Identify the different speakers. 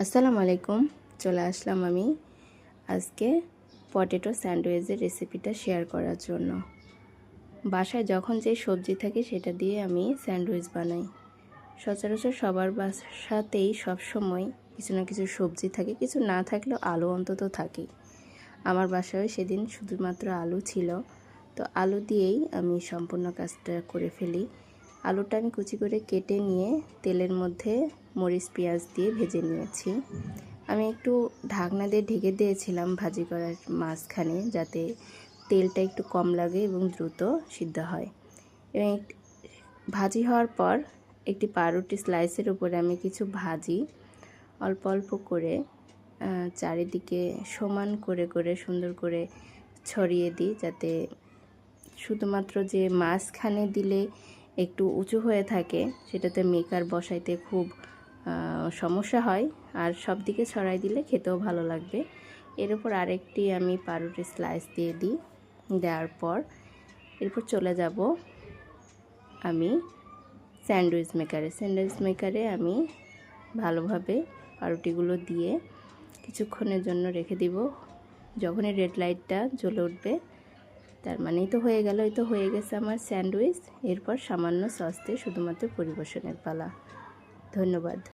Speaker 1: আসসালামু আলাইকুম। চলে আসলাম আমি আজকে পটেটো স্যান্ডউইচের রেসিপিটা শেয়ার করার জন্য। বাসায় যখন যে সবজি থাকে সেটা দিয়ে আমি স্যান্ডউইচ বানাই। সচরাচর সবার বাসাতেই সবসময় কিছু না কিছু সবজি থাকে, কিছু না থাকলেও আলু অন্তত থাকেই। আমার বাসায় সেদিন শুধুমাত্র আলু ছিল, তো আলু দিয়েই আমি সম্পূর্ণ কাজটা করে ফেলি। আলুটা আমি কুচি করে কেটে নিয়ে তেলের মধ্যে মরিচ পেঁয়াজ দিয়ে ভেজে নিয়েছি। আমি একটু ঢাকনা দিয়ে ঢেকে দিয়েছিলাম ভাজি করার মাঝখানে, যাতে তেলটা একটু কম লাগে এবং দ্রুত সিদ্ধ হয়। এবং ভাজি হওয়ার পর একটি পাউরুটি স্লাইসের উপরে আমি কিছু ভাজি অল্প অল্প করে চারিদিকে সমান করে করে সুন্দর করে ছড়িয়ে দিই, যাতে শুধুমাত্র যে মাঝখানে দিলে একটু উঁচু হয়ে থাকে সেটাতে মেকার বসাইতে খুব সমস্যা হয়, আর সব দিকে ছড়াই দিলে খেতেও ভালো লাগবে। এর উপর আরেকটি আমি পাউরুটি স্লাইস দিয়ে দিই। দেওয়ার পর এরপর চলে যাব আমি স্যান্ডউইচ মেকারে আমি ভালোভাবে পাউরুটিগুলো দিয়ে কিছুক্ষণের জন্য রেখে দিব। যখনই রেড লাইটটা জ্বলে উঠবে তার মানেই তো হয়ে গেল, এই তো হয়ে গেছে আমার স্যান্ডউইচ। এরপর সামান্য সস দিয়ে শুধুমাত্র পরিবেশনের পালা। ধন্যবাদ।